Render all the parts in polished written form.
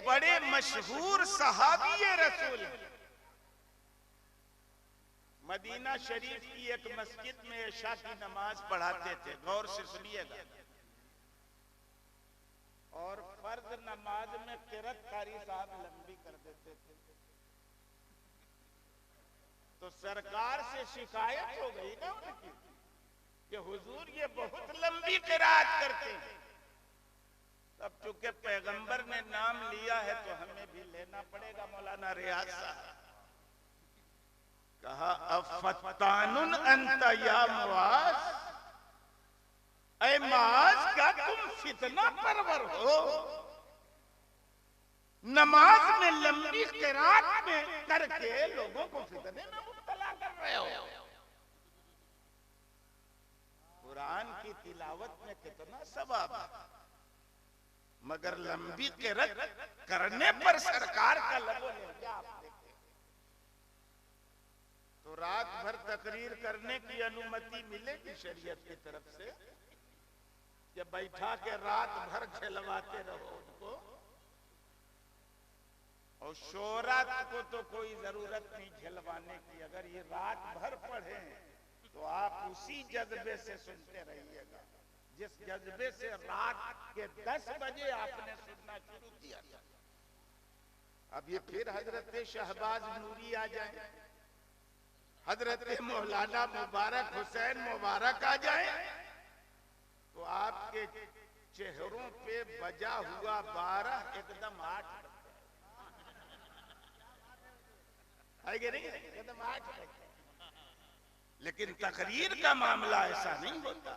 बड़े मशहूर सहाबी रसूल हैं। मदीना शरीफ की एक मस्जिद में इशा की नमाज पढ़ाते थे, गौर से सुनिएगा। और फर्ज नमाज में किरत कारी साहब लंबी कर देते थे। तो सरकार से शिकायत हो गई ना उनकी कि हुजूर ये बहुत लंबी किरात करते हैं। तब चूंकि पैगंबर ने नाम लिया है तो हमें भी लेना पड़ेगा। मौलाना रियाज साहब कहा, अफत्तानुन अंत या मुआज, ऐ मुआज क्या तुम फितना परवर हो? नमाज में लंबी किरात में करके लोगों को फितने में मुब्तला कर रहे हो। कुरान की तिलावत में कितना सवाब है, मगर लंबी किरात करने पर सरकार का लबो लहजा आप देखें। तो रात भर तकरीर करने की अनुमति मिलेगी शरीयत की तरफ से, या बैठा के रात भर खिलवाते रहो उनको? और शोहरत को तो कोई जरूरत नहीं खिलवाने की। अगर ये रात भर पढ़े तो आप उसी जज्बे से सुनते रहिएगा जिस जज्बे से रात के 10 बजे आपने सुनना शुरू किया था। अब ये फिर हजरत शहबाज नूरी आ जाए, हजरत मौलाना मुबारक हुसैन मुबारक आ जाए, तो आपके चेहरों पे बजा हुआ 12 एकदम 8 आएंगे नहीं, एकदम 8। लेकिन तकरीर का मामला ऐसा नहीं होता।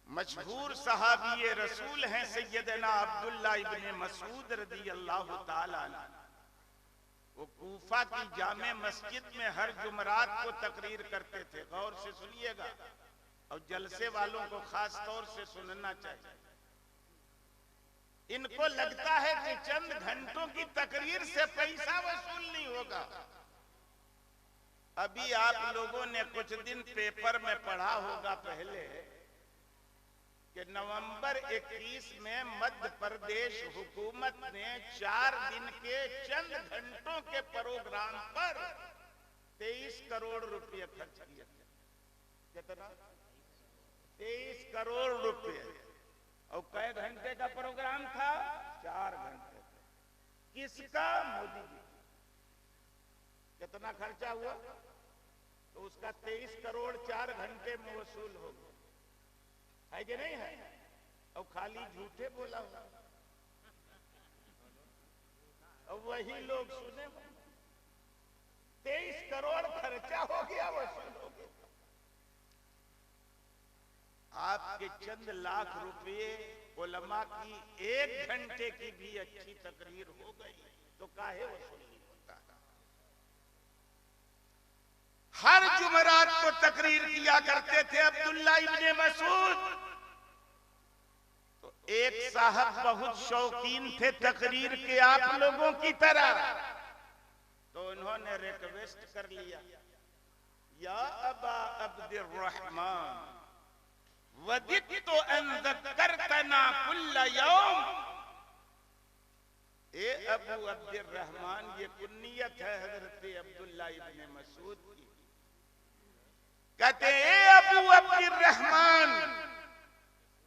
मशहूर सहाबी रसूल हैं सैयदना अब्दुल्ला इब्ने मसूद रदी अल्लाह ताला अन्हु। वो कूफा की जामे मस्जिद में हर जुमरात को तकरीर करते थे। गौर से सुनिएगा और जलसे वालों को खास तौर से सुनना चाहिए। इनको लगता है कि चंद घंटों की तकरीर से पैसा वसूल नहीं होगा। अभी आप लोगों ने कुछ दिन पेपर में पढ़ा होगा पहले कि नवंबर 21 में मध्य प्रदेश हुकूमत ने 4 दिन के चंद घंटों के प्रोग्राम पर 23 करोड़ रुपए खर्च किए थे। कितना? 23 करोड़ रुपए। और कई घंटे का प्रोग्राम था? 4 घंटे। किसका? मोदी जी। कितना खर्चा हुआ? तो उसका 23 करोड़ 4 घंटे में वसूल हो गया है कि नहीं है? और खाली झूठे बोला हुआ और वही लोग सुने। 23 करोड़ खर्चा हो गया, वसूल हो गया। आपके चंद लाख रुपए उलमा की 1 घंटे की भी अच्छी तकरीर हो गई तो काहे वसूल नहीं होता? हर जुमरात को तकरीर किया करते थे अब्दुल्ला इब्ने मसूद। तो एक साहब बहुत शौकीन थे तकरीर के आप लोगों की तरह, तो उन्होंने रिक्वेस्ट कर लिया, या अबा अब्दुर्रहमान वदित्तु अन ज़क्करतना कुल्ल यौम। ए अबू अब्दुर्रहमान, ये कुन्नियत है हजरत अब्दुल्ला इब्ने मसूद की। कहते ए अबू अब्दुर्रहमान,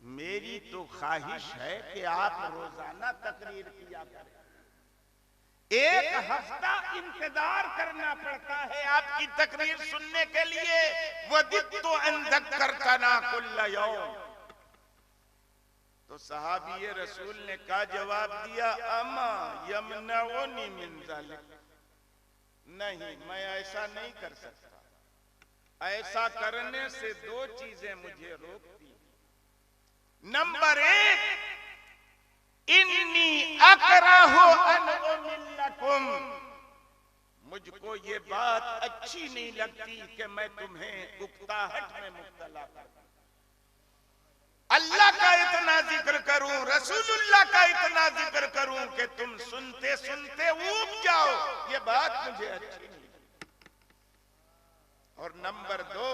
मेरी तो ख्वाहिश है कि आप रोजाना तकरीर किया करें। 1 हफ्ता इंतजार करना पड़ता है आपकी तकरीर सुनने के लिए। वदित्तु अन ज़क्करतना कुल्ल यौम। तो सहाबी रसूल ने क्या जवाब दिया? अमा यमनउनी मिन ज़ालिक। नहीं, मैं ऐसा नहीं कर सकता। ऐसा करने से 2 चीजें मुझे रोकती। नंबर 1, इन्नी अकरहु अन उमिल्लकुम। मुझको ये बात अच्छी नहीं लगती कि मैं तुम्हें उकताहट में मुब्तला करूं। अल्लाह का इतना जिक्र करूं, रसूलुल्लाह का इतना जिक्र करूं कि तुम सुनते सुनते ऊब जाओ, ये बात मुझे अच्छी नहीं लगती। और नंबर 2,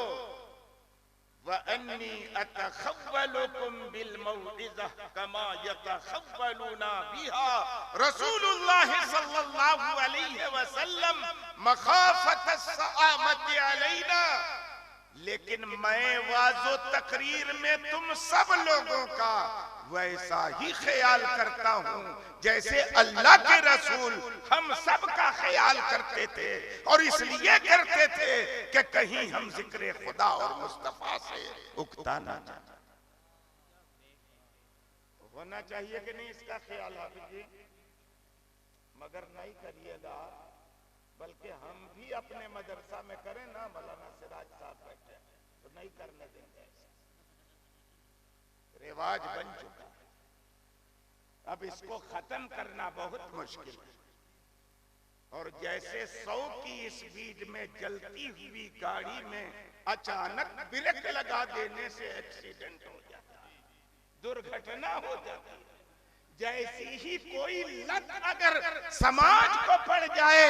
व अन्नी अतखव्वलुकुम बिल मौइज़ा कमा यतखव्वलूना बिहा रसूलुल्लाह सल्लल्लाहु अलैहि वसल्लम मखाफत अस्सआमत अलैना। लेकिन मैं वाज़ो तकरीर में तुम सब लोगों का वैसा ही ख्याल करता हूँ जैसे अल्लाह के रसूल हम सब का ख्याल करते थे, और इसलिए करते थे कि कहीं हम जिक्र खुदा और मुस्तफा से उकता ना जाए। होना चाहिए कि नहीं इसका ख्याल हाफिज जी? मगर नहीं करिएगा, बल्कि हम भी अपने मदरसा में करें ना, मौलाना सिराज साहब बैठे तो नहीं करने देंगे, रिवाज बन चुका है। अब इसको खत्म करना बहुत मुश्किल है। और जैसे 100 की स्पीड में चलती हुई गाड़ी में अचानक ब्रेक लगा देने से एक्सीडेंट हो जाता है, दुर्घटना हो जाती है, जैसी ही कोई लत अगर समाज को पड़ जाए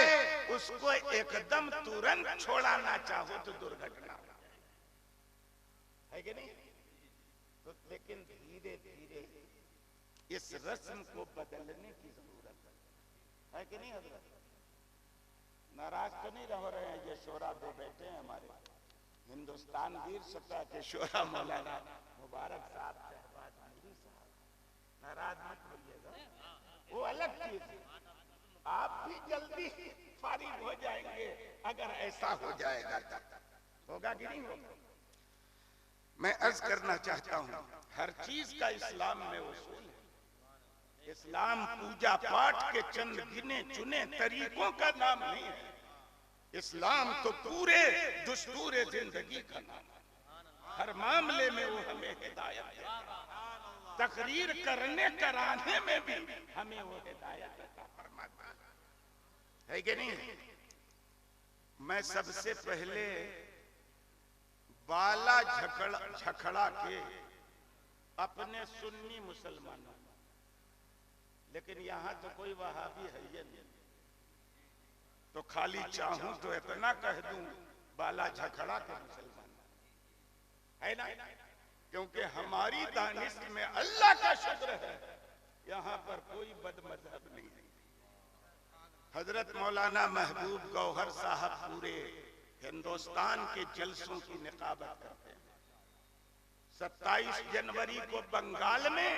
उसको एकदम तुरंत छोड़ाना चाहो तो दुर्घटना है कि नहीं? तो लेकिन धीरे धीरे इस रस्म को बदलने की जरूरत है कि नहीं हजरत? नाराज तो नहीं रह रहे हैं? ये शोरा दो बैठे हैं हमारे हिंदुस्तान वीर सत्ता के शोरा मौलाना मुबारक साहब, नाराज मत होइएगा, वो अलग चीज है। आप भी जल्दी फारिग हो जाएंगे अगर ऐसा हो जाएगा, तब होगा कि नहीं होगा? मैं अर्ज करना चाहता हूँ, हर चीज का इस्लाम में उसूल है। इस्लाम पूजा पाठ के चंद गिने चुने तरीकों का नाम नहीं है। इस्लाम तो पूरे दुस्तूर जिंदगी का नाम है। हर मामले में वो हमें हिदायत देता है, तकरीर करने कराने में भी हमें वो हिदायत देता फरमाता है कि नहीं? मैं सबसे पहले बाला झखड़ा के अपने सुन्नी मुसलमानों, लेकिन यहाँ तो कोई वहाबी है ये नहीं, तो खाली चाहूं तो इतना कह दूं बाला झखड़ा के मुसलमान है ना, क्योंकि हमारी दानिश में अल्लाह का शुक्र है यहाँ पर कोई बदमजहब नहीं है। हजरत मौलाना महबूब गौहर साहब पूरे हिंदुस्तान के जलसों की निकाबत करते हैं। 27 जनवरी को बंगाल में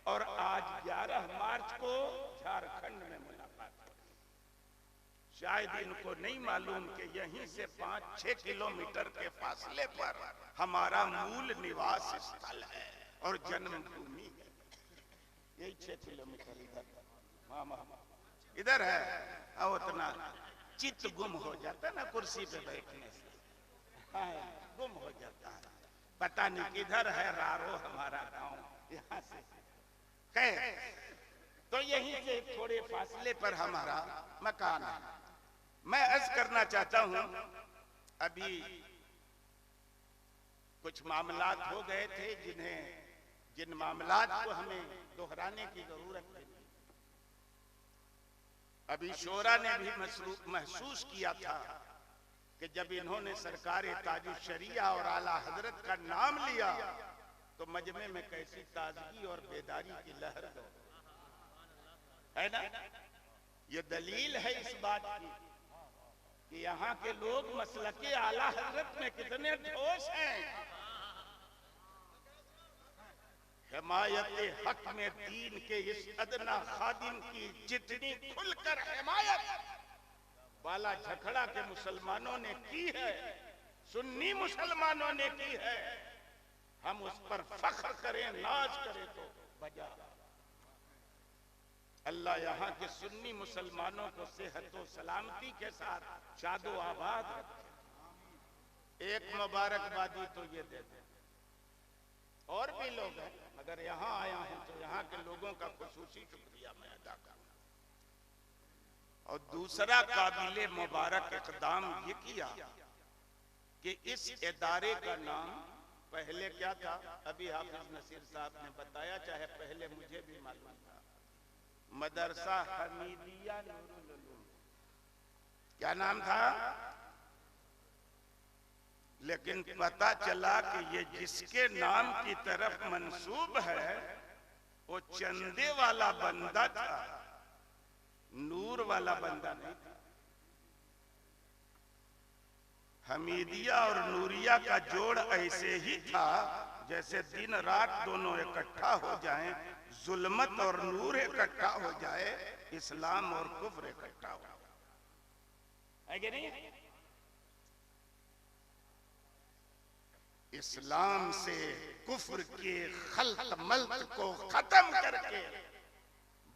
और आज 11 मार्च को झारखंड में मुलाकात हुई। शायद इनको नहीं मालूम कि यहीं से 5-6 किलोमीटर के फासले पर हमारा मूल निवास स्थल है और जन्मभूमि है। यही 6 किलोमीटर इधर है। और उतना चित्त गुम हो जाता ना कुर्सी पे बैठने से, गुम हो जाता है, पता नहीं किधर है रारो हमारा गांव। यहाँ से तो यहीं से थोड़े फासले पर हमारा मकान है। मैं अर्ज करना चाहता हूं, अभी कुछ मामलात हो गए थे जिन मामलात को हमें दोहराने की जरूरत है। अभी शोरा ने भी महसूस किया था कि जब इन्होंने सरकार ताजुल शरिया और आला हजरत का नाम लिया तो मजमे में कैसी ताजगी और बेदारी की लहर है ना। ये दलील है इस बात की कि यहाँ के लोग मसलके आला हजरत में कितने ठोस हैं। हिमायत हक में दीन के इस अदना खादिम की जितनी खुलकर हिमायत बाला झखड़ा के मुसलमानों ने की है, सुन्नी मुसलमानों ने की है, हम उस पर फख्र करें, नाज करें तो बजा। अल्लाह यहाँ के सुन्नी मुसलमानों को सेहत व सलामती के साथ शादो आबाद रखे। एक मुबारकबादी तो ये दे दे, और भी लोग हैं, मगर यहाँ आया हूं तो यहाँ के लोगों का खुसूसी शुक्रिया मैं अदा करूंगा। और दूसरा काबिले मुबारक इक़दाम ये किया कि इस इदारे का नाम पहले क्या था, अभी हाफिज नसीर साहब ने बताया, चाहे पहले मुझे भी मालूम था, मदरसा हमीदिया नूरुल उलूम। क्या नाम था? लेकिन पता चला कि ये जिसके नाम की तरफ मंसूब है वो चंदे वाला बंदा था, नूर वाला बंदा नहीं था। हमीदिया और नूरिया का जोड़ ऐसे ही था जैसे दिन रात दोनों इकट्ठा हो जाएं, जुल्मत और नूर इकट्ठा हो जाए, इस्लाम और कुफ्र इकट्ठा हो जाए। है नहीं? इस्लाम से कुफ्र के खल्त मल्त को खत्म करके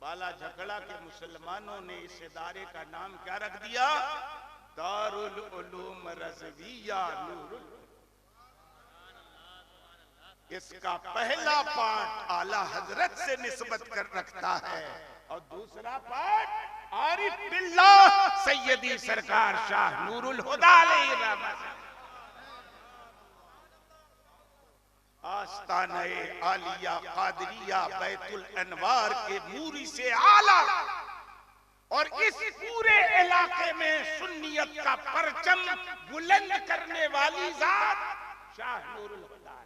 बाला झगड़ा के मुसलमानों ने इस इदारे का नाम क्या रख दिया? दारुल उलूम रज़विया नूरुल। इसका पहला पार्ट आला हजरत से निस्बत कर रखता है और दूसरा पार्ट आरिफ बिल्लाह सैयदी सरकार शाह नूरुल हुदा अलैहि रहमत। आस्ताने आलिया कादरिया बैतुल अनवार के मूरी से आला और इस पूरे इलाके में सुन्नियत का परचम बुलंद करने वाली जात शाह नूरुल हुदा।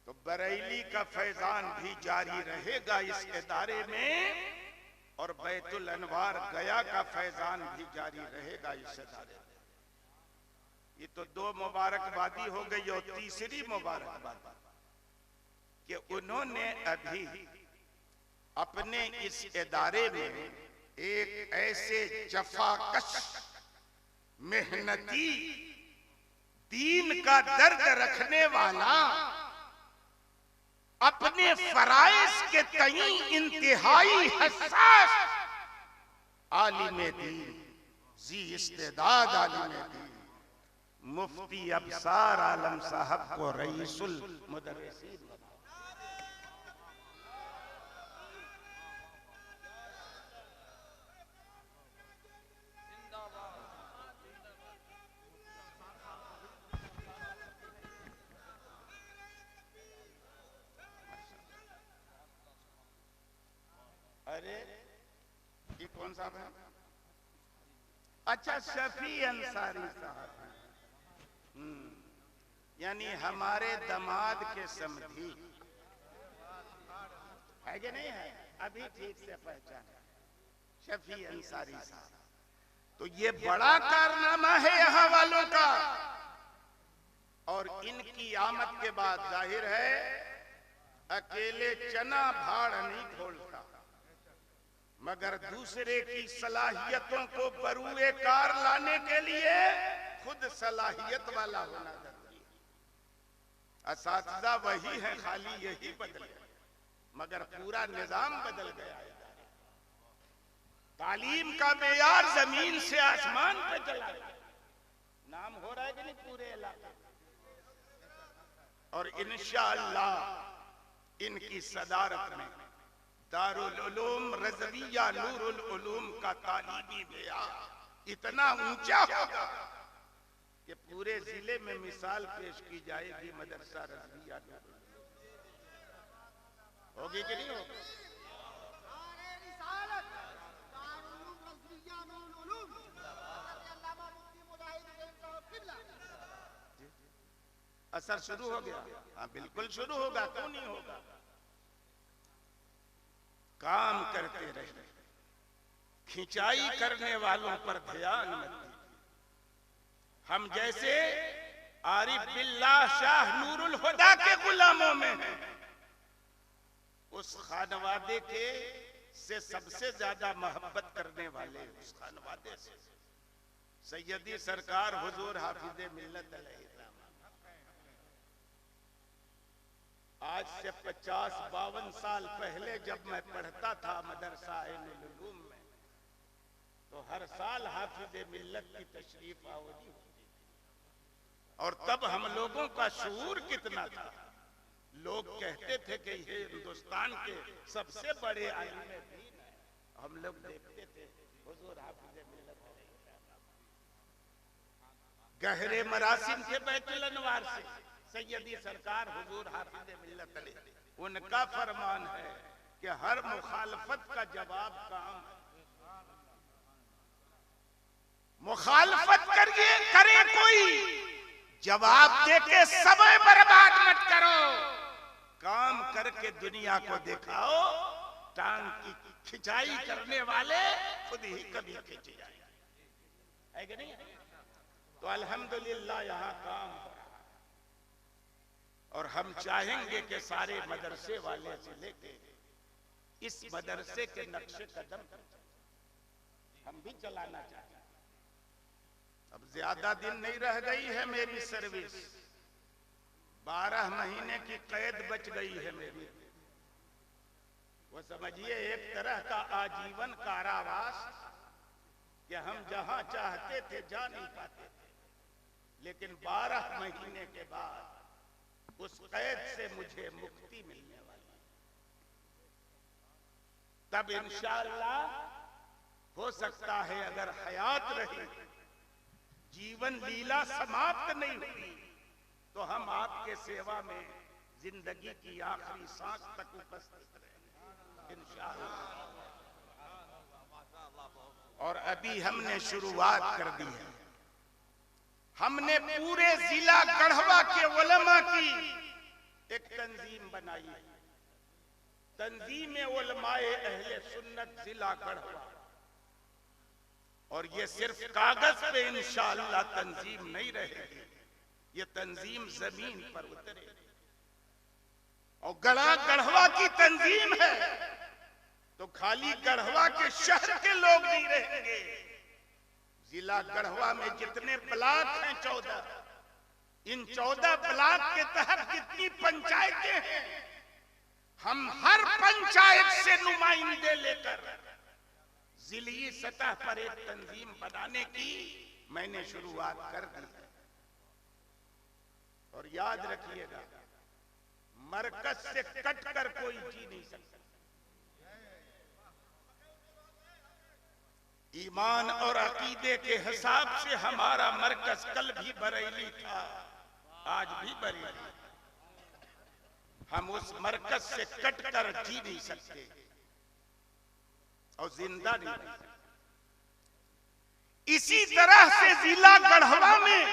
तो बरेली का फैजान भी जारी रहेगा इस इदारे में और बैतुल अनवार गया का फैजान भी जारी रहेगा इस इदारे में। ये तो दो मुबारकबादी हो गई और तीसरी मुबारकबादी कि उन्होंने अभी अपने इस इदारे में एक ऐसे जफाकश मेहनती दीन का दर्द रखने वाला अपने फराइज के तई इंतहाई हसास आलिम दीन जी इस्तेदाद आलिम दीन मुफ्ती अबसार आलम साहब को रईसुल मुदर्रिसीन। अरे ये कौन साहब है? अच्छा, शफी अंसारी साहब हैं। यानी हमारे दामाद के समधी है कि नहीं है? अभी ठीक से पहचान शफी अंसारी साहब। तो ये बड़ा कारनामा है यहाँ वालों का और इनकी आमद के बाद जाहिर है अकेले चना भाड़ नहीं खोलता मगर दूसरे की सलाहियतों को बरूए कार लाने के लिए खुद सलाहियत वाला होना जरूरी है। असातिज़ा वही है, खाली यही बदले मगर पूरा निजाम बदल गया है। तालीम का मेयार जमीन से आसमान पे चला गया। नाम हो रहा है कि नहीं पूरे इलाके। और इंशाअल्लाह इनकी सदारत में दारुल उलूम रज़विया नूरुल उलूम का तालीमी मेयार इतना ऊंचा होगा कि पूरे जिले में मिसाल पेश की जाएगी मदरसा रज़विया होगी कि नहीं होगी? असर शुरू हो गया? हाँ बिल्कुल शुरू होगा, क्यों नहीं होगा। काम करते रहे, खिंचाई करने वालों पर ध्यान मत दीजिए। हम जैसे आरिफ बिल्लाह शाह नूरुल हुदा के गुलामों में हैं। उस खानवादे के से सबसे ज्यादा मोहब्बत करने वाले उस खानवादे से सैयदी सरकार हुजूर हाफिज़े मिल्लत अलैहि रहमत। आज से 50-52 साल पहले जब मैं पढ़ता था मदरसा ऐनुल उलूम में तो हर साल हाफिज़े मिल्लत की तशरीफ आवरी होती और तब हम लोगों का शऊर कितना था। लोग कहते थे कि ये हिंदुस्तान के सबसे बड़े आलिम दीन है। हम लोग देखते थे हुजूर हाफिज़े मिल्लत गहरे मरासिम के बैतुल अनवार से सैयदी सरकार हुजूर हाफिज़े मिल्लत अलैहि उनका फरमान है कि हर मुखालफत का जवाब काम है। मुखालफत करिए, करे कोई, जवाब देके समय बर्बाद मत करो। काम करके दुनिया को दिखाओ, टांग की खिंचाई करने वाले खुद ही कभी खिंच जाएंगे, है कि नहीं? तो अल्हम्दुलिल्लाह यहाँ काम हो रहा है और हम चाहेंगे कि सारे मदरसे वाले से लेके इस मदरसे के नक्शे कदम हम भी चलाना चाहते हैं। अब ज्यादा दिन नहीं रह गई है मेरी सर्विस, 12 महीने की कैद बच गई है मेरी। वो समझिए एक तरह का आजीवन कारावास कि हम जहां चाहते थे जा नहीं पाते थे, लेकिन 12 महीने के बाद उस कैद से मुझे मुक्ति मिलने वाली है। तब इंशाअल्लाह हो सकता है अगर हयात रही, जीवन लीला समाप्त नहीं हुई, तो हम आपके सेवा में जिंदगी की आखिरी सांस तक उपस्थित रहेंगे इंशाअल्लाह। और अभी हमने शुरुआत कर दी है। हमने पूरे जिला गढ़वा के उलमा की एक तंजीम बनाई है, तंजीम उलमाए अहले सुन्नत जिला गढ़वा। और ये सिर्फ कागज पे इंशाअल्लाह तंजीम नहीं रहेगी, ये तंजीम जमीन पर उतरेगी। और गढ़वा की तंजीम है तो खाली गढ़वा के शहर के लोग नहीं रहेंगे। जिला गढ़वा में जितने ब्लॉक हैं 14, इन 14 ब्लॉक के तहत जितनी पंचायतें हैं, हम हर पंचायत से नुमाइंदे लेकर जिली सतह पर एक तंजीम बनाने की मैंने शुरुआत कर दी है। और याद रखिएगा, मरकज से कट कर कोई जी नहीं सकता। ईमान और अकीदे के हिसाब से हमारा मरकज कल भी बरेली था, आज भी बरेली। हम उस मरकज से कट कर जी नहीं सकते और जिंदा नहीं रह सकते। इसी तरह से जिला गढ़वा में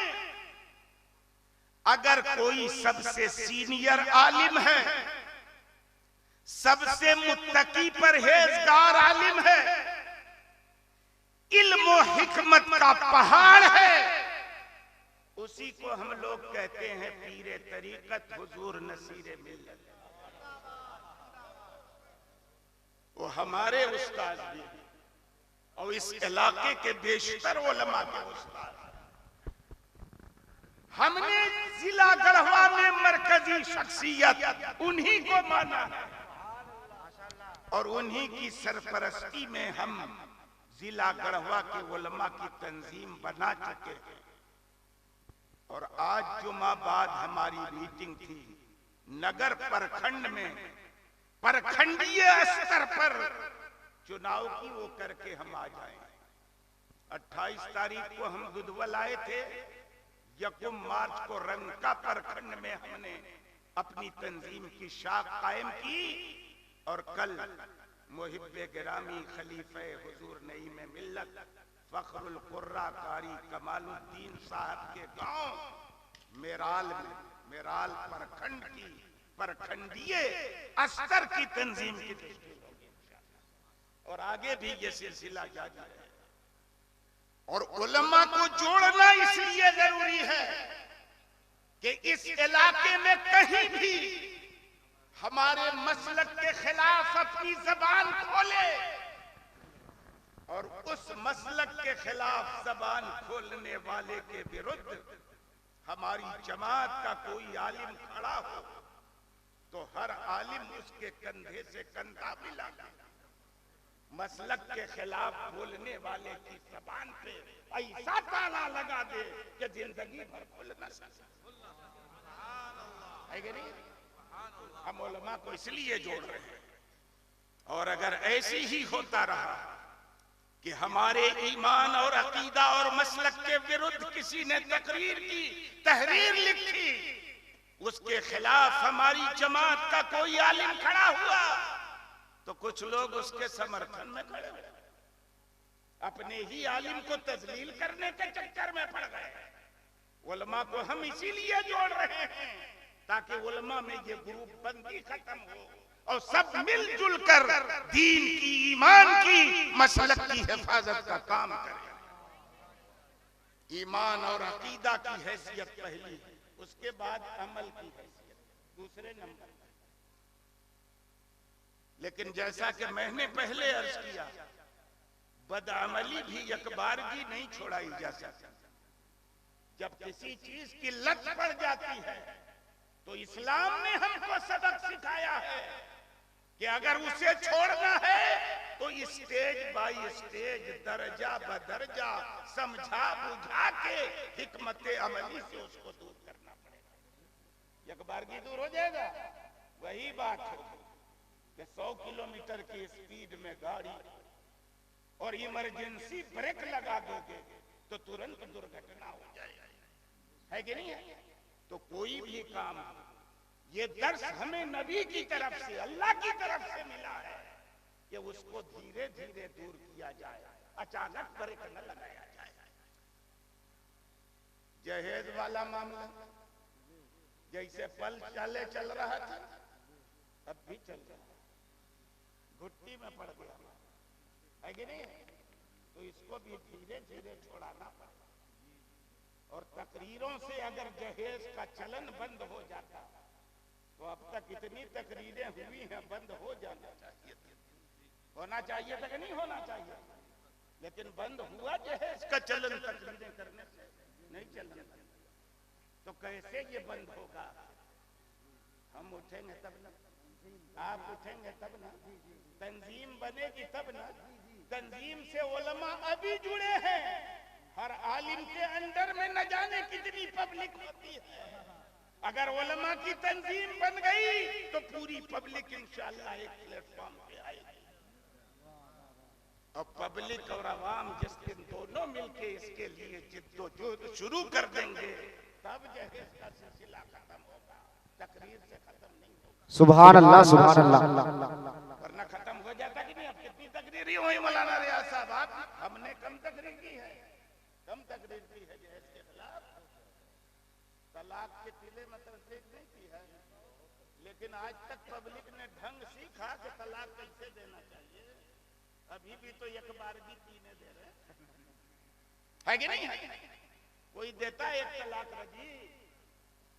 अगर कोई सबसे सीनियर आलिम है, सबसे मुत्तकी परहेजगार आलिम है, इल्म और हिकमत का पहाड़ है, उसी को हम लोग कहते हैं पीरे तरीकत हुजूर नसीरे मिल्लत। वो हमारे उस्ताद भी और इस इलाके के बेशतर उलमा के उस्ताद। हमने जिला गढ़वा में मरकजी शख्सियत उन्हीं को माना है और उन्हीं की सरपरस्ती में हम जिला गढ़वा के उलमा की तंजीम बना चुके हैं। और आज जुमा बाद हमारी मीटिंग थी नगर प्रखंड में, प्रखंडीय स्तर पर चुनाव की वो करके हम आ जाएंगे। 28 तारीख को हम दुधवल आए थे, 1 मार्च को रंका प्रखंड में हमने अपनी तंजीम की शाख कायम की और कल मुहिब्बे गिरामी खलीफे हुजूर नईम मिल्लत फखरुल कुर्रा कारी कमालुद्दीन साहब के गांव मेराल में, मेराल प्रखंड की प्रखंडीय स्तर की तंजीम की तशकील होगी और आगे भी ये सिलसिला जारी है। और उलमा को जोड़ना इसलिए जरूरी है कि इस इलाके में कहीं भी हमारे मसलक के खिलाफ अपनी जबान खोले और उस मसलक के खिलाफ जबान खोलने वाले के विरुद्ध हमारी जमात का कोई आलिम खड़ा हो तो हर आलिम उसके कंधे से कंधा मिला मसलक के खिलाफ बोलने वाले की जबान पे ऐसा ताला लगा दे कि जिंदगी भर खोल न सके। है कि नहीं? हम उलमा को इसलिए जोड़ रहे हैं। और अगर ऐसे ही होता रहा कि हमारे ईमान और अकीदा और मसलक के विरुद्ध किसी ने तकरीर की, तहरीर लिखी, उसके खिलाफ हमारी जमात का कोई आलिम खड़ा हुआ तो कुछ लोग उसके समर्थन में खड़े हुए। अपने ही आलिम को तजलील करने के चक्कर में पड़ गए। उलमा को हम इसीलिए जोड़ रहे हैं ताकि उलमा में ये ग्रुप बंदी खत्म हो और सब मिलजुल कर दीन की, ईमान की, मसलक की हिफाजत का काम करें। ईमान और अकीदा की हैसियत पहली, उसके बाद अमल की हैसियत दूसरे नंबर पर। लेकिन जैसा कि मैंने पहले अर्ज किया, बदअमली भी यकबारगी नहीं छोड़ाई जा सकती। जब किसी चीज की लत पड़ जाती है तो इस्लाम ने हमको सबक सिखाया है कि अगर उसे छोड़ना है तो स्टेज बाय स्टेज, दर्जा बदर्जा, समझा बुझा के हिकमत अमली से उसको दूर करना पड़ेगा। यकबारगी दूर हो जाएगा। वही बात है कि 100 किलोमीटर की स्पीड में गाड़ी और इमरजेंसी ब्रेक लगा दोगे तो तुरंत दुर्घटना हो जाएगी, है कि नहीं है? तो कोई भी काम, ये दर्स हमें नबी की तरफ से, अल्लाह की तरफ से मिला है कि उसको धीरे धीरे दूर किया जाए, अचानक ब्रेक न लगाया जाए। जहेज वाला मामला जैसे पल चल रहा था, अब भी चल रहा है, घुट्टी में पड़ गया, है कि नहीं? तो इसको भी धीरे धीरे छोड़ाना पड़ा। और तकरीरों से अगर जहेज का चलन बंद हो जाता तो अब तक इतनी तकरीरें हुई हैं, बंद हो जाना चाहिए, होना चाहिए था कि नहीं होना चाहिए? लेकिन बंद हुआ जहेज का चलन तकरीरें करने से, नहीं चलन। तो कैसे ये बंद होगा? हम उठेंगे तब ना, आप उठेंगे तब ना, तंजीम बनेगी तब ना। तंजीम से उलमा अभी जुड़े हैं। हर आलिम के अंदर में न जाने कितनी पब्लिक होती है। अगर उलमा की तंजीम बन गई तो पूरी पब्लिक इंशाअल्लाह एक प्लेटफॉर्म पे आएगी। और पब्लिक और आवाम जिस दिन दोनों मिलके इसके लिए जिद्दोजहद शुरू कर देंगे, तब जहेज का सिलसिला खत्म होगा, तकरीर से खत्म नहीं होगा। सुभान अल्लाह, सुभान अल्लाह। वरना खत्म हो जाता कि नहीं? अब कितनी तकरीर हुई मौलाना रियाज साहब, हमने कम तकरीर की है, कम तकरीर की है जहेज के खिलाफ। तलाक के तिले में तस्दीक नहीं की है, लेकिन आज तक पब्लिक ने ढंग सीखा कि तलाक कैसे देना चाहिए। अभी भी तो यकबारगी पीने दे रहे है कि नहीं? कोई देता है 1 तलाक रजी,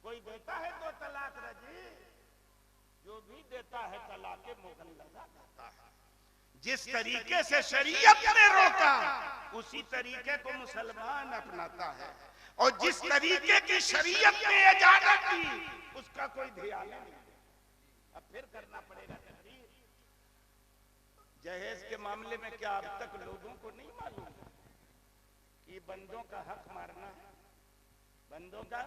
कोई देता है 2 तलाक रजी, जो भी देता है तलाक मुगल्लज़ा देता है। जिस तरीके से शरीयत ने रोका उसी तरीके को मुसलमान अपनाता है, और जिस तरीके की शरीयत ने इजाजत दी उसका कोई ध्यान नहीं। अब फिर करना पड़ेगा तकरीर। जहेज के मामले में क्या अब तक लोगों को नहीं मालूम कि बंदों का हक मारना है? बंदों का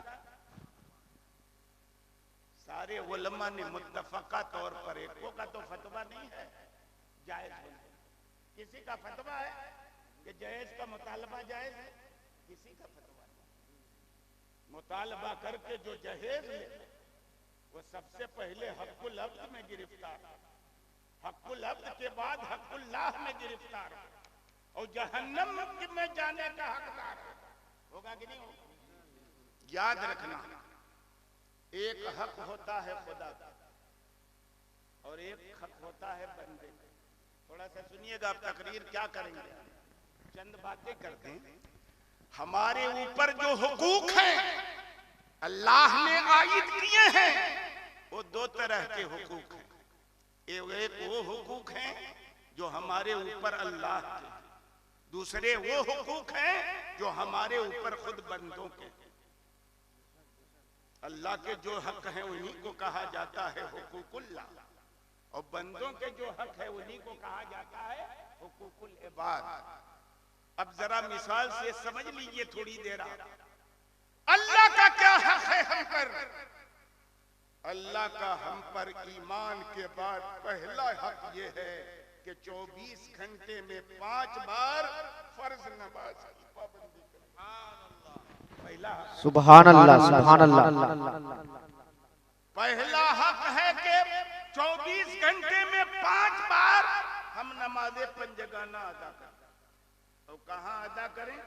सारे उलमा ने मुत्तफका तौर पर, एको का तो फतवा नहीं है जायज है। किसी का फतवा है कि जहेज का मुतालबा जायज है? किसी का फतवा नहीं। मुतालबा करके जो जहेज ले वो सबसे पहले हक़्क़ुल अब्द में गिरफ्तार, हक़्क़ुल अब्द के बाद हक़्क़ुल्लाह में गिरफ्तार, और जहन्नम में जाने का हकदार होगा कि नहीं होगा? याद रखना, एक हक होता है खुदा का और एक हक होता है बंदे का। थोड़ा सा सुनिएगा, आप तकरीर क्या करेंगे, चंद बातें करते हैं। हमारे ऊपर जो हुकूक हैं अल्लाह ने आयद किए हैं वो 2 तरह के हुकूक हैं। एक वो हुकूक हैं जो हमारे ऊपर अल्लाह के, दूसरे वो हुकूक हैं जो हमारे ऊपर खुद बंदों के। अल्लाह के जो हक हैं उन्हीं को कहा जाता है हुकूकुल्लाह, और बंदों के जो हक है उन्हीं को कहा जाता है हुकूकुल इबाद। अब जरा मिसाल से समझ लीजिए थोड़ी देर। अल्लाह का क्या हक है हम पर? अल्लाह का हम पर ईमान के बाद पहला हक ये है कि 24 घंटे में 5 बार फर्ज नमाज की पाबंदी करें। पहला सुभान अल्लाह, सुभान अल्लाह। पहला हक है कि 24 घंटे में 5 बार हम नमाज़ें पंजगाना अदा करें। तो कहां अदा करें,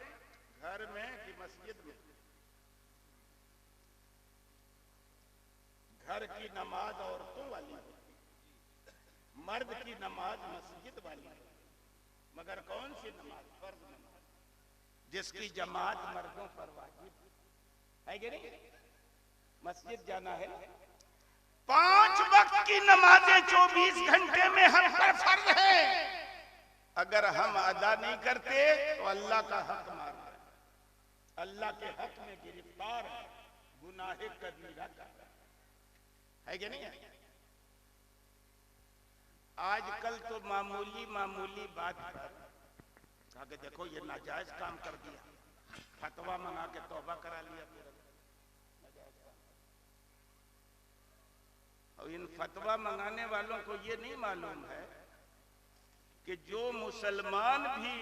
घर में कि मस्जिद में? घर की नमाज औरतों वाली है, मर्द की नमाज मस्जिद वाली है। मगर कौन सी नमाज? फर्ज नमाज, जिसकी जमात मर्दों पर वाजिब है कि नहीं? मस्जिद जाना है। 5 वक्त की नमाजें 24 घंटे में हम पर फर्ज है। अगर हम अदा नहीं करते तो अल्लाह का हक मार रहे हैं, अल्लाह के हक में गिरफ्तार है, गुनाहे कबीरा का है कि नहीं है? आजकल तो मामूली मामूली बात पर कहा कि देखो ये नाजायज काम कर दिया, फतवा मंगा के तौबा करा लिया पूरा। और इन फतवा मंगाने वालों को ये नहीं मालूम है कि जो मुसलमान भी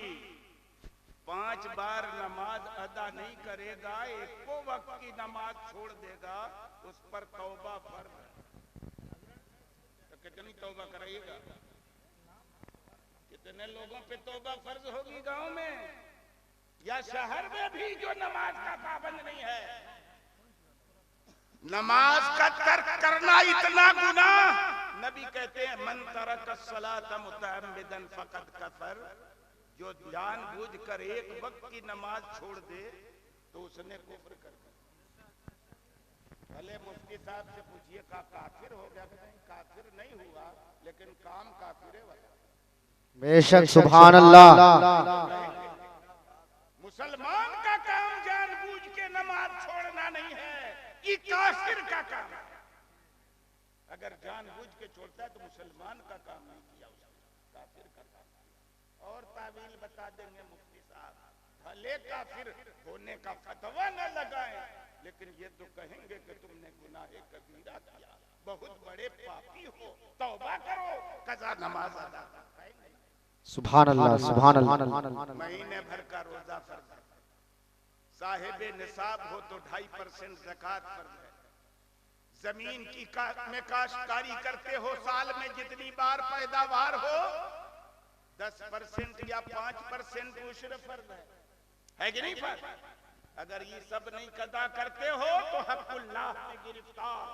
5 बार नमाज अदा नहीं करेगा, एको वक्त की नमाज छोड़ देगा, उस पर तौबा फर्ज है। तो कितनी तौबा कराइएगा? कितने लोगों पे तौबा फर्ज होगी गांव में या शहर में भी जो नमाज का पाबंद नहीं है? नमाज का तर्क करना इतना गुनाह, नबी कहते हैं मन तरक सलात मुतअम्मिदन फकद कफर, जो जानबूझकर एक वक्त की नमाज छोड़ दे तो उसने कुफ्र कर दिया। भले मुफ्ती साहब से पूछिए का काफिर हो गया? नहीं, काफिर नहीं हुआ, लेकिन काम काफिर वाला। बेशक सुभान अल्लाह। मुसलमान का काम जानबूझ के नमाज छोड़ना नहीं है, ये काफिर का काम है। अगर जानबूझ के छोड़ता है तो मुसलमान का काम नहीं किया, उसने काफिर का काम किया। और तावील बता देंगे मुफ्ती साहब, भले काफिर होने का फतवा न लगाए, लेकिन ये तो कहेंगे कि तुमने गुनाहे कबीरा किया, बहुत बड़े पापी हो, तौबा करो, कज़ा नमाज अदा करो। सुभान अल्लाह, सुभान अल्लाह। महीने भर का रोजा फर्ज है, साहिब निसाब हो तो 2.5% ज़कात फर्ज है, जमीन की में काश्तकारी करते हो, साल में जितनी बार पैदावार हो 10% या 5% उश्र फर्ज है कि नहीं फर्ज? अगर ये सब नहीं अदा करते हो तो हक़ुल्लाह में गिरफ्तार,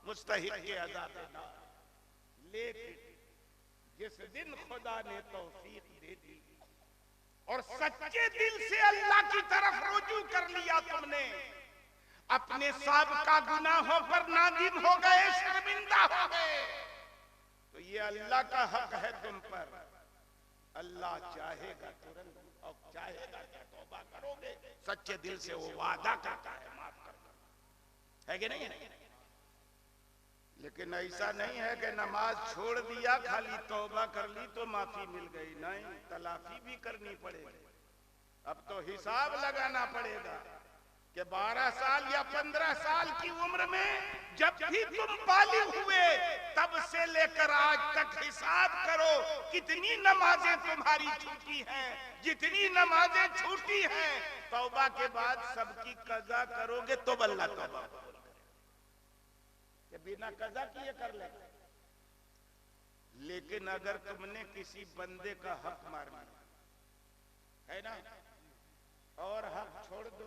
मुस्तहिक़ के अज़ाब नार। लेकिन जिस दिन खुदा ने तौफीक दे दी और सच्चे दिल से अल्लाह की तरफ रुजू कर लिया, तुमने अपने साबिक़ा गुनाहों पर नादिम हो गए, शर्मिंदा हो गए, तो ये अल्लाह का हक है तुम पर। अल्लाह चाहेगा तुरंत, और चाहेगा क्या तौबा करोगे, सच्चे दिल से वो वादा करता है माफ करना, है कि नहीं? लेकिन ऐसा नहीं है कि नमाज छोड़ दिया, खाली तौबा कर ली तो माफी मिल गई। नहीं, तलाफी भी करनी पड़ेगी। अब तो हिसाब लगाना पड़ेगा कि 12 साल या 15 साल की उम्र में जब भी तुम बालिग हुए तब से लेकर आज तक हिसाब करो कितनी नमाजें तुम्हारी छूटी हैं। जितनी नमाजें छूटी हैं तौबा के बाद सबकी कज़ा करोगे तो अल्लाह तौबा कि बिना कज़ा किए कर ले। लेकिन अगर तुमने किसी बंदे का हक मार लिया है ना, और हक छोड़ दो,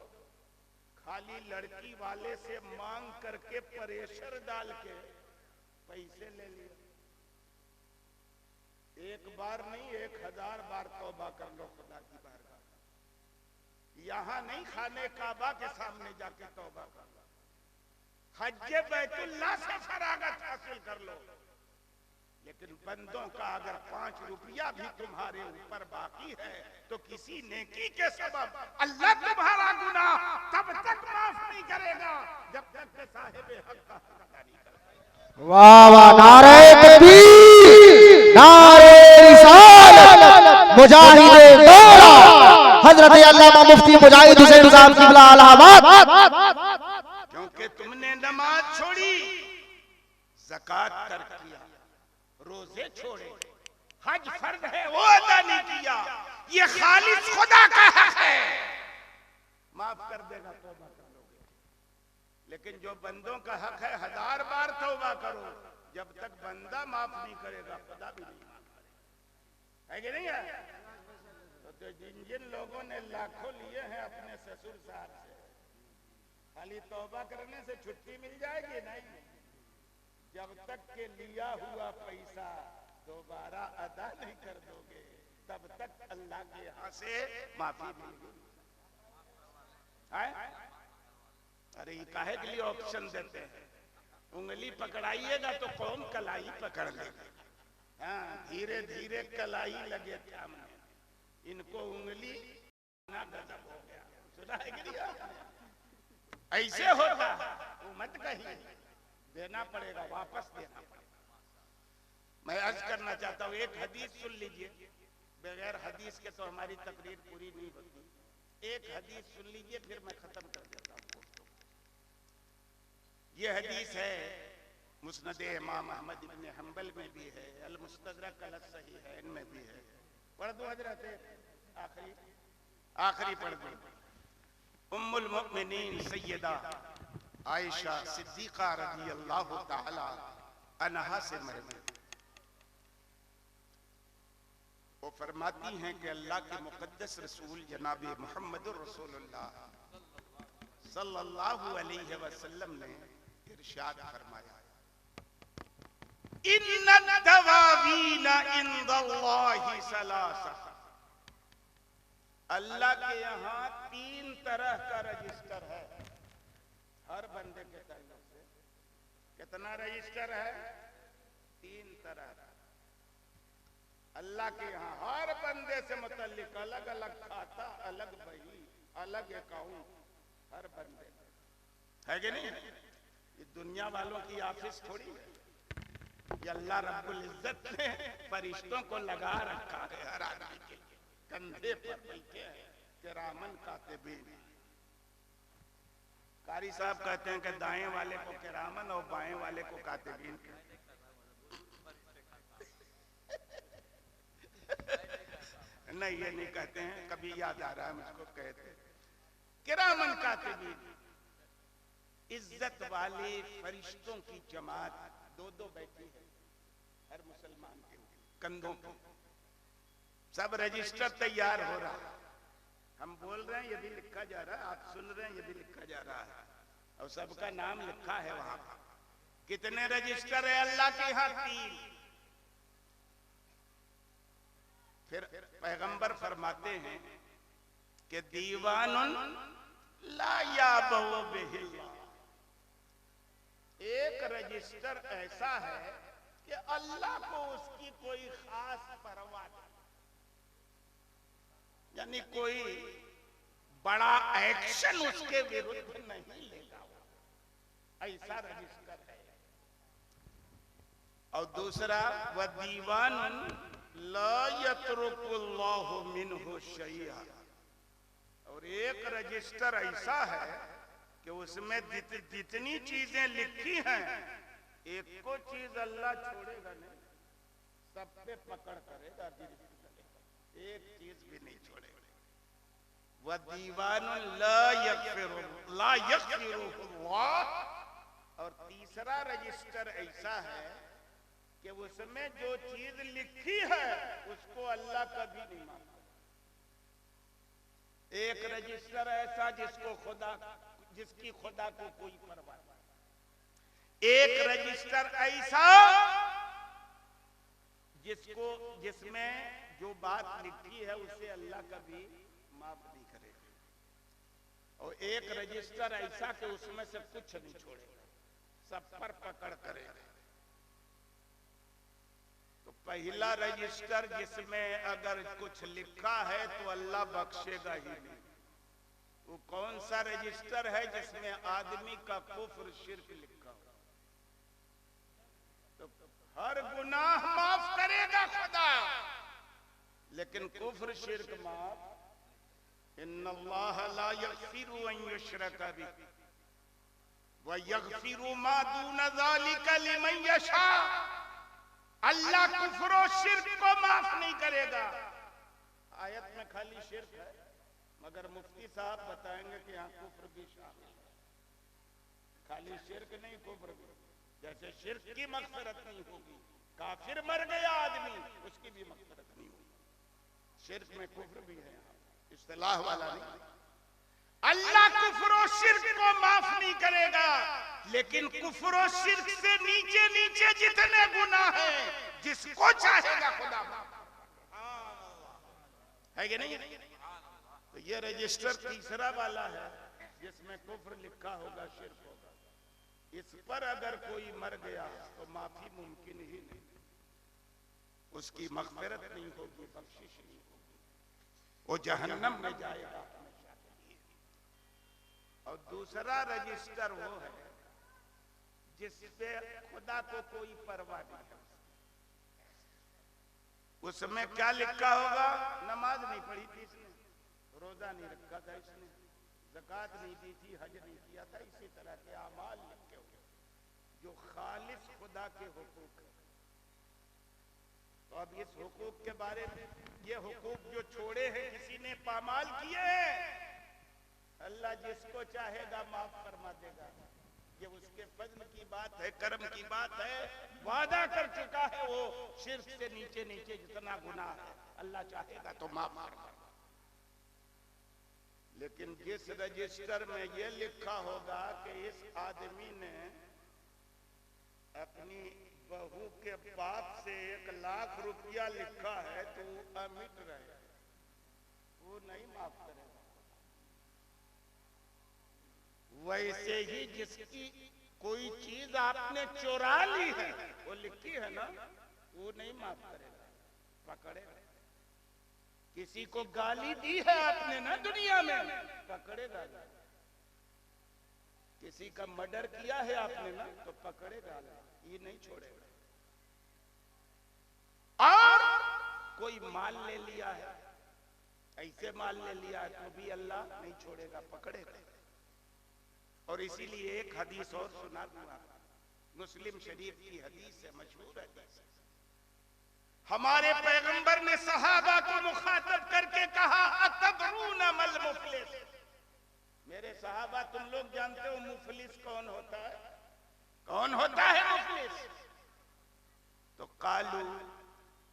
खाली लड़की वाले से मांग करके प्रेशर डाल के पैसे ले लिए, एक बार नहीं 1000 बार तौबा कर लो खुदा की बारगाह। यहां नहीं, खाने काबा के सामने जाके तौबा कर लो, हज्जे बैतुल्लाह से फरागत हासिल कर लो। लेकिन बंदों का अगर 5 रुपया भी तुम्हारे ऊपर बाकी है तो किसी नेकी के सबब अल्लाह तुम्हारा गुनाह तब तक माफ नहीं करेगा जब तक के साहिब हक का हक अदा नहीं करेगा। वाह वाह, नारे तकबीर, नारे रिसालत, मुजाहिदे दौला हजरत अल्लामा मुफ्ती मुजाहिद हुसैन साहब क़िबला इलाहाबाद। क्योंकि तुमने नमाज छोड़ी, ज़कात तर्क किया, रोजे छोड़े, हज फर्ज है वो अदा नहीं किया, ये खालिस खुदा का हक है, माफ कर देगा तौबा कर लोगे। लेकिन जो बंदों का हक है 1000 बार तौबा करो, जब तक बंदा माफ नहीं करेगा खुदा भी नहीं माफ करेगा, है कि नहीं है? तो तो जिन जिन लोगों ने लाखों लिए हैं अपने ससुर साहब से, खाली तौबा करने से छुट्टी मिल जाएगी? नहीं, जब तक के लिया हुआ पैसा दोबारा अदा नहीं कर दोगे तब तक अल्लाह के यहाँ से माफी मिलेगी। अरे ये काहे के लिए ऑप्शन देते हैं? उंगली पकड़ाइएगा तो कौन कलाई पकड़ लेगा? हाँ, धीरे धीरे कलाई लगे थामने, इनको उंगली ना गजब हो गया। सुना है कि नहीं? ऐसे होता वो मत कहिए, देना पड़ेगा, वापस देना पड़ेगा। मैं अर्ज करना चाहता हूँ, एक हदीस सुन लीजिए, बगैर हदीस के तो हमारी तकरीर पूरी नहीं होती। एक हदीस सुन लीजिए फिर मैं खत्म कर देता हूँ। ये हदीस है मुस्नद इमाम अहमद इब्न हंबल में भी है, अल मुस्तदरक अल सहीहैन में भी है। पढ़ दो हजरत, आखिरी पढ़ दो। उम्मुल मुमिनीन सैयदा आयशा सिद्दीका रज़ी अल्लाह ताला अन्हा से मरवी, वो फरमाती हैं कि अल्लाह के मुक़द्दस रसूल जनाब मुहम्मदुर रसूलुल्लाह सल्लल्लाहु अलैहि वसल्लम ने इरशाद फरमाया, इन्नद दवावीना इंदल्लाहि सलासा, अल्लाह के यहाँ 3 तरह का रजिस्टर है हर बंदे के ताल्लुक से। कितना रजिस्टर है? 3 तरह। अल्लाह के यहाँ हर बंदे से मुतल्लिक अलग अलग खाता, अलग बही, अलग अकाउंट हर बंदे है कि नहीं? ये दुनिया वालों की ऑफिस थोड़ी है, ये अल्लाह रब्बुल इज्जत ने फरिश्तों को लगा रखा है हर आदमी के कंधे पर बैठे हैं किरामन कातिबीन। कारी साहब कहते हैं कि दाएं वाले को किरामन और बाएं वाले को कातिबीन। नहीं, ये नहीं कहते हैं, कभी याद आ रहा है मुझको, कहते किरामन कातिबीन। इज्जत वाले फरिश्तों की जमात 2-2 बैठी है हर मुसलमान के कंधों पर। सब रजिस्टर तैयार हो रहा, हम बोल रहे हैं ये भी लिखा जा रहा है, आप सुन रहे हैं ये भी लिखा जा रहा है, और सबका नाम लिखा है वहां पर। कितने रजिस्टर है अल्लाह के यहाँ? 3। फिर पैगंबर फरमाते हैं कि दीवानुन ला याबहु बिहिल्लाह, एक रजिस्टर ऐसा है कि अल्लाह को उसकी कोई खास परवाह नहीं, यानी कोई बड़ा एक्शन उसके विरुद्ध नहीं लेगा, ऐसा रजिस्टर है। और दूसरा, व दीवानुन ला यत्रुकुल्लाहु मिन्हु शैआ, और एक रजिस्टर ऐसा है कि उसमें जितनी चीजें लिखी हैं एक को चीज अल्लाह छोड़ेगा नहीं, सब पे पकड़ करेगा, एक चीज भी नहीं छोड़ेगा। वह दीवानुन ला यग़फिरुल्लाह, और तीसरा रजिस्टर ऐसा है कि उसमें जो चीज लिखी है उसको अल्लाह कभी नहीं मानता। एक रजिस्टर ऐसा जिसकी खुदा को कोई परवाह नहीं। एक रजिस्टर ऐसा जिसमें जो बात लिखी है उसे अल्लाह कभी माफ नहीं करेगा। और एक रजिस्टर ऐसा कि उसमें से कुछ नहीं छोड़ेगा, सब पर पकड़ करेगा। तो पहला रजिस्टर जिसमें अगर कुछ लिखा है तो अल्लाह बख्शेगा ही नहीं। वो कौन सा रजिस्टर है? जिसमें आदमी का कुफ्र शिर्क लिखा हो, तो हर गुनाह माफ करेगा खुदा, लेकिन कुफ्र शिर्क माफ। इन्नल्लाह ला यग़फिरु अन युश्रका बिही व यग़फिरु मा दून ज़ालिका लिमन यशा। अल्लाह कुफ्र और शिर्क को माफ नहीं करेगा। आयत में खाली शिर्क है, मगर मुफ्ती साहब बताएंगे कि यहाँ कुफ्र भी शामिल है। खाली शिर्क नहीं, कुफ्र भी। जैसे शिर्क की मग़फ़िरत नहीं होगी, काफिर मर गया आदमी उसकी भी मग़फ़िरत नहीं होगी, शिर्क में कुफ्र भी है, इस्तिलाह वाला नहीं। अल्लाह कुफ्र और शिर्क को माफ नहीं करेगा, लेकिन कुफ्र और शिर्क से नीचे नीचे जितने गुनाह हैं, जिसको चाहेगा खुदा है कि नहीं। तो ये रजिस्टर तीसरा वाला है जिसमें कुफ्र लिखा होगा, शिर्क होगा। इस पर अगर कोई मर गया तो माफी मुमकिन ही नहीं, उसकी मग़फ़िरत नहीं होगी, बख्शिश नहीं होगी, वो जहन्नम में जाएगा हमेशा के लिए। और दूसरा रजिस्टर वो है जिस पे खुदा को कोई परवाह नहीं है। उसमें क्या लिखा होगा? नमाज नहीं पढ़ी थी इसने, रोजा नहीं रखा था इसने, ज़कात नहीं दी थी, हज नहीं किया था, इसी तरह के अमाल लिखे हुए जो खालिस खुदा के हुकूक है। तो अब इस हुकूक के बारे में, ये हुकूक जो छोड़े हैं किसी ने पामाल किए हैं, अल्लाह जिसको चाहेगा माफ फरमा देगा। ये उसके फज़्ल की बात है, करम की बात है। वादा कर चुका है वो, शिर्क से नीचे नीचे जितना गुनाह है अल्लाह चाहेगा तो माफ फरमा। लेकिन जिस रजिस्टर में ये लिखा होगा कि इस आदमी ने अपनी बहू के बाप से 1 लाख रुपया लिखा है तो अमिट रहे, वो नहीं माफ करेगा। वैसे ही जिसकी कोई चीज आपने चुरा ली है, वो लिखी है ना, वो नहीं माफ करेगा, पकड़ेगा। किसी को गाली दी है आपने ना दुनिया में, पकड़ेगा। किसी का मर्डर किया है आपने ना, तो पकड़ेगा, ये नहीं छोड़ेगा। और कोई माल ले लिया है, ऐसे माल ले लिया है तो भी अल्लाह नहीं छोड़ेगा, पकड़ेगा। और इसीलिए एक हदीस और सुना दूंगा, मुस्लिम शरीफ की हदीस है, मशहूर हदीस है। हमारे पैगंबर ने सहाबा को मुखातब करके कहा, अतदरून मल मुफलिस, मेरे सहाबा तुम लोग जानते हो मुफलिस कौन होता है? कौन होता है मुफलिस? तो कालू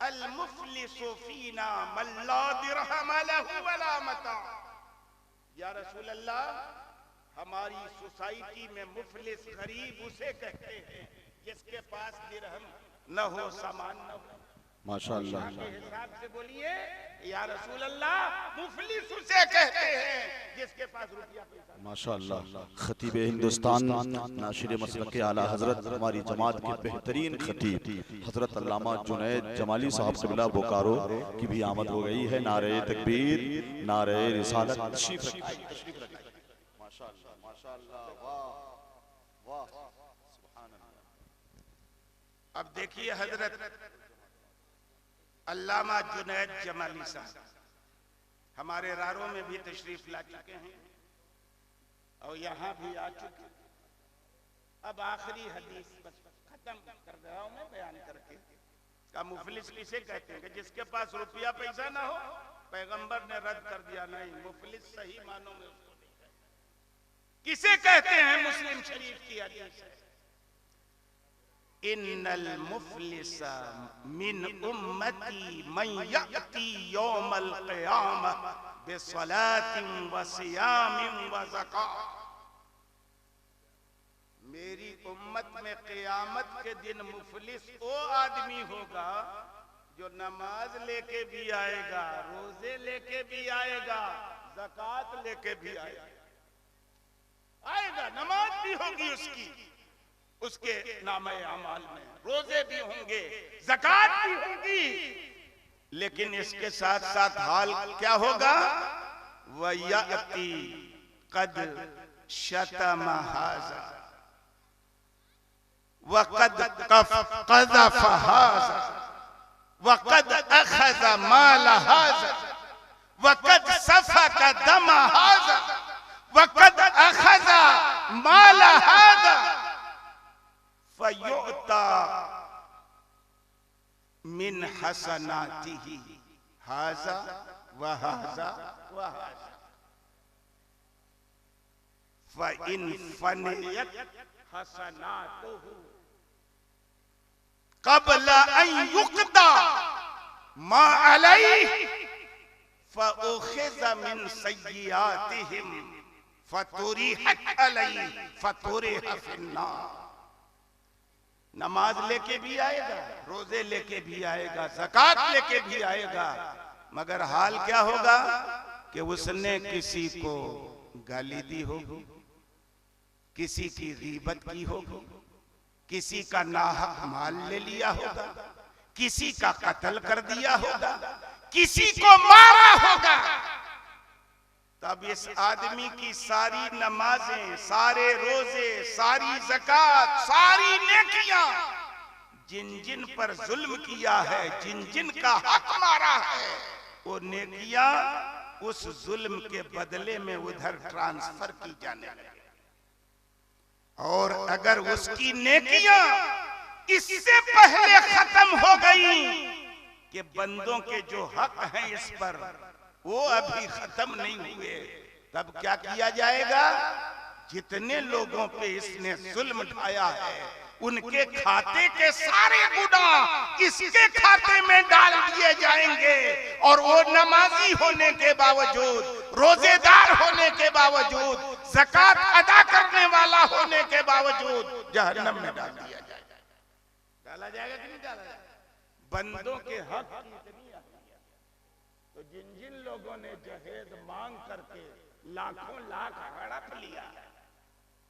अल मुफलिसु फीना मन ला दिरहम लहु वला मता। या रसूल अल्लाह, हमारी सोसाइटी में मुफलिस गरीब उसे कहते हैं जिसके पास दिरहम न हो, सामान न हो। माशाअल्लाह के हिसाब से बोलिए या रसूल अल्लाह, मुफलिस उसे कहते हैं जिसके पास रुपया पैसा। माशाअल्लाह। खतीब हिंदुस्तान नाशिर मसलक के आला हजरत, हमारी जमात के बेहतरीन खतीब हजरत अल्लामा जुनैद जमाली साहब क़िबला बोकारो की भी आमद हो गई है। नारे तकबीर, नारे रिसालत। तशरीफ रखिए। माशाअल्लाह माशाअल्लाह, वाह वाह, सुभान अल्लाह। अब देखिए हजरत अल्लामा जुनैद जमाली साहब हमारे रारों में भी तशरीफ ला चुके हैं और यहाँ भी आ चुके। अब आखिरी हदीस बस खत्म कर रहा हूँ मैं बयान करके। का मुफलिस किसे कहते हैं? कि जिसके पास रुपया पैसा ना हो। पैगंबर ने रद्द कर दिया, नहीं, मुफलिस सही मानों में उसको नहीं कहते। किसे कहते हैं? मुस्लिम शरीफ की हदीस है, इन्नल मुफलिसा मिन उम्मती मन यअती यौमल क़ियामह बिसलातिन व सियामिन व ज़कात। मेरी उम्मत में क़ियामत के दिन मुफलिस वो आदमी होगा जो नमाज लेके भी आएगा, रोजे लेके भी आएगा, ज़कात लेके भी आएगा, नमाज भी होगी उसके नामे अमाल में, रोजे भी होंगे, ज़कात भी होगी। लेकिन इसके साथ साथ हाल क्या होगा? वयअती कद शतम हाज़ा वक़द क़ज़फ़ हाज़ा वक़द अख़ज़ माल हाज़ा वक़द सफ़क दम हाज़ा वक़द अख़ज़ माल हाज़ा फयुअता मिन हसनातिही हाज़ा व हाज़ा व हाज़ा फ़इन फ़नियत हसनातुहु क़ब्ल अन युक़दा मा अलैहि फउखिज़ मिन सय्यिआतिहिम फतुरिहत अलैहि फतुरिह फिन्नार। नमाज लेके भी आएगा, रोजे लेके भी आएगा, ज़कात लेके भी आएगा, मगर हाल क्या होगा कि उसने किसी को गाली दी होगी, किसी की गीबत की होगी, किसी का नाहक माल ले लिया होगा, किसी का कत्ल कर दिया होगा, किसी को मारा होगा। तब इस आदमी की सारी नमाजें, सारे रोजे, सारी ज़कात, सारी नेकियां, जिन जिन पर जुल्म किया है, जिन जिन का हक मारा है, वो नेकियां उस जुल्म के बदले में उधर ट्रांसफर की जाने लगी। और अगर उसकी नेकियां इससे पहले खत्म हो गई कि बंदों के जो हक हैं इस पर वो अभी खत्म नहीं हुए, तब क्या किया जाएगा? जितने लोगों पे इसने जुल्म ढाया है उनके खाते के सारे गुनाह इसके खाते में डाल दिए जाएंगे, और वो नमाजी होने के बावजूद, रोजेदार होने के बावजूद, ज़कात अदा करने वाला होने के बावजूद जहन्नम में डाल दिया जाएगा। डाला जाएगा कि नहीं डाला जाएगा? बंदों के हक की इतनी अहमियत, तो जिन जिन लोगों ने जहेज मांग करके लाखों लाख हड़प लिया,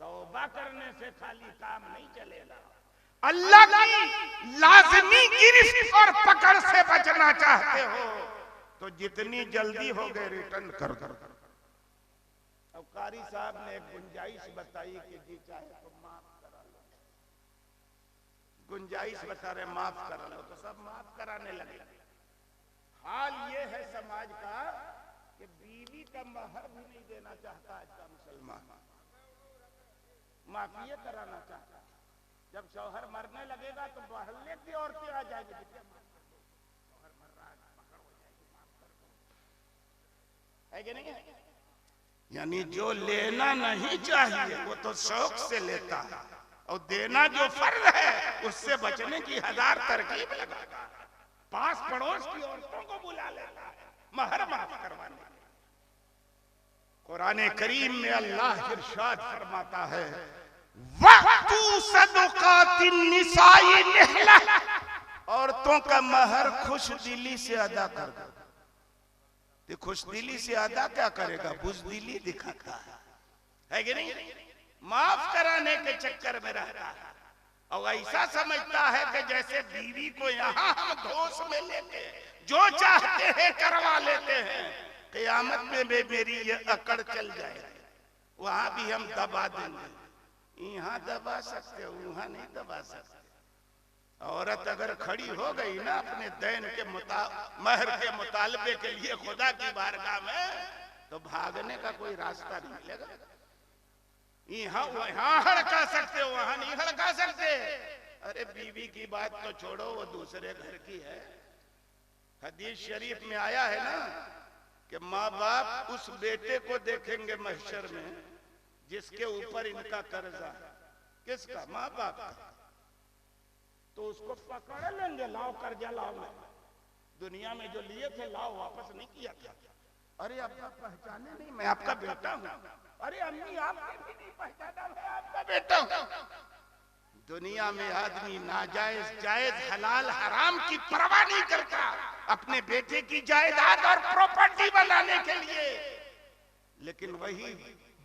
तौबा करने से खाली काम नहीं चलेगा। अल्लाह की लाज़मी गिरफ्त और पकड़ से बचना चाहते हो तो जितनी जल्दी हो गए रिटर्न कर दो। अब कारी साहब ने एक गुंजाइश बताई कि जी चाहे तो माफ करा लो, गुंजाइश बता रहे माफ करा लो, तो सब माफ कराने लगे। हाल ये है समाज का कि बीवी का महर भी नहीं देना चाहता आज का मुसलमान, माफिया कराना चाहता। जब शौहर मरने लगेगा तो मोहल्ले की औरतें आ जाएगी, शौहर मर रहा है, पकड़ हो जाएगी, माफ कर दो, है कि नहीं है? यानी जो लेना नहीं चाहिए वो तो शौक से लेता है, और देना जो फर्ज है उससे बचने की हजार तरकीब लगाता है। पास पड़ोस की औरतों को बुला लेता है महर माफ करवाने। कुरान करीम में अल्लाह इरशाद फरमाता है, वक़्तु सदक़ातिन निसाई निहला, औरतों का महर खुश दिली से अदा कर दो। तो खुश दिली से अदा क्या करेगा? बुज़दिली दिखाता है कि नहीं? माफ कराने के चक्कर में रहता है, और ऐसा समझता है कि जैसे बीवी को यहाँ हम धोस में लेके जो चाहते हैं करवा लेते हैं, क़यामत में मेरी ये अकड़ चल जाएगी, वहां भी हम दबा देंगे। यहाँ दबा सकते हो, वहां नहीं दबा सकते। औरत अगर खड़ी हो गई ना अपने दैन के महर के मुतालबे के लिए खुदा की बारगाह में, तो भागने का कोई रास्ता नहीं मिलेगा। यहाँ हड़का सकते हो, वहां नहीं हड़का सकते। अरे बीवी की बात तो छोड़ो, वो दूसरे घर की है। हदीस शरीफ में आया है ना कि माँ बाप उस बेटे को देखेंगे महशर में जिसके ऊपर इनका कर्जा है। किसका? माँ बाप का। तो उसको पकड़ लेंगे, लाओ कर्जा लाओ, दुनिया में जो लिए थे लाओ, वापस नहीं किया था। अरे अब्बा पहचाने नहीं, मैं आपका बेटा हूँ। अरे अम्मी आपने भी नहीं पहचाना, मैं आपका बेटा हूँ। दुनिया में आदमी नाजायज जायज हलाल हराम की परवाह नहीं करता अपने बेटे की जायदाद और प्रॉपर्टी बनाने के लिए। लेकिन वही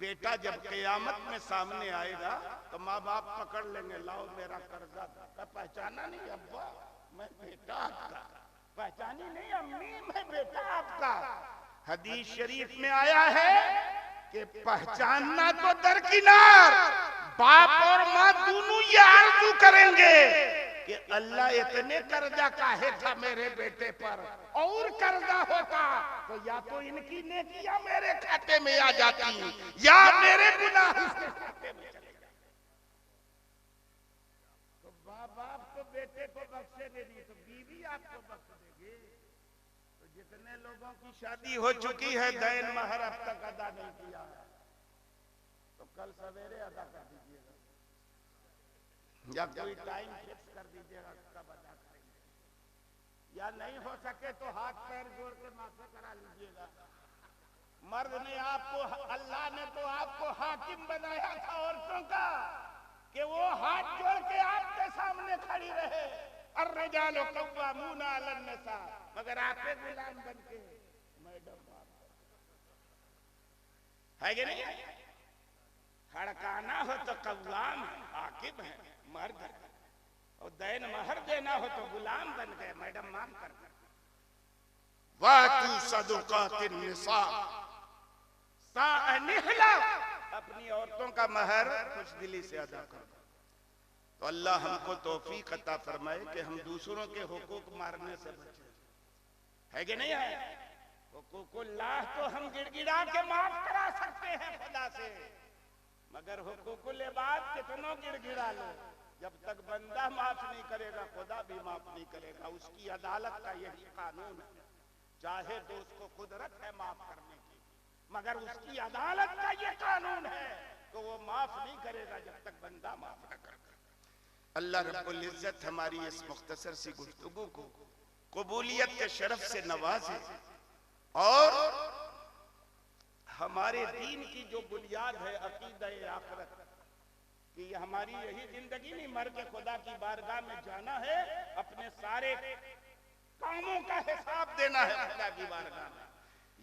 बेटा जब क़यामत में सामने आएगा तो माँ बाप पकड़ लेंगे, लाओ मेरा कर्जा था। पहचाना नहीं अब्बा, मैं बेटा आपका। पहचानी नहीं अम्मी, मैं बेटा आपका। हदीस शरीफ में आया है कि पहचानना तो दरकिनार, बाप और माँ दोनों ये आरज़ू करेंगे कि अल्लाह इतने कर्जा काहे था मेरे बेटे पर, और कर्जा होता तो या तो इनकी नेकियां मेरे खाते में आ जाती या मेरे गुनाह इसके खाते में चले जाते। तो बाप तो बेटे को बख्शेंगे नहीं, तो बीवी आपको बख्श देगी। तो जितने लोगों की शादी हो चुकी है, दैन महर अब तक अदा नहीं किया, तो कल सवेरे अदा कर दीजिएगा, या कोई टाइम फिक्स कर दीजिएगा कब अदा करेंगे। या नहीं हो सके तो हाथ पैर जोड़ के माफी करा लीजिएगा। मर्द ने आपको, अल्लाह ने तो आपको हाकिम बनाया था औरतों का कि वो हाथ जोड़ के आपके सामने खड़ी रहे। अर्रिजालु कव्वामूना अलन निसा, मगर आपे गुलाम बन के मैडम है कि नहीं? हड़काना हो तो कव्वाम है, हाकिम है, मर्द है, और दैन महर देना हो तो गुलाम बन गए, मैडम माम कर। वातु सदुकातिन निसा साअनिहला, अपनी औरतों का महर कुछ दिली से अदा कर। तो अल्लाह हमको तौफीक अता फरमाए कि हम दूसरों के हुकूक मारने से बचे, है कि नहीं है? हुकूकुल्लाह तो हम गिड़गिड़ा के माफ करा सकते हैं खुदा से, मगर हुकूकुल इबाद कितनों गिड़गिड़ा लो, जब तक बंदा माफ नहीं करेगा खुदा भी माफ नहीं करेगा। उसकी अदालत का यही कानून है, चाहे तो उसको कुदरत है माफ करने की, मगर उसकी अदालत का ये कानून है तो वो माफ नहीं करेगा जब तक बंदा माफ न करेगा। अल्लाह रब्बुल इज्जत हमारी इस मुख्तसर सी गुफ्तगू को कबूलियत के शरफ से नवाजे और हमारे दीन की जो बुनियाद है अकीदा आखिरत कि हमारी यही जिंदगी नहीं, मर के खुदा की बारगाह में जाना है, अपने सारे कामों का हिसाब देना है खुदा की बारगाह में।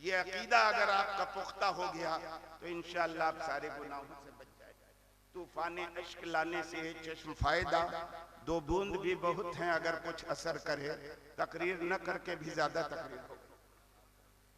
ये अकीदा अगर आपका पुख्ता हो गया तो इंशाअल्लाह आप सारे गुनाहों से बच जाएगा। तूफान इश्क लाने से चश्म फायदा, दो बूंद भी बहुत हैं, अगर कुछ असर करे तकरीर न करके भी ज्यादा तकरीर हो।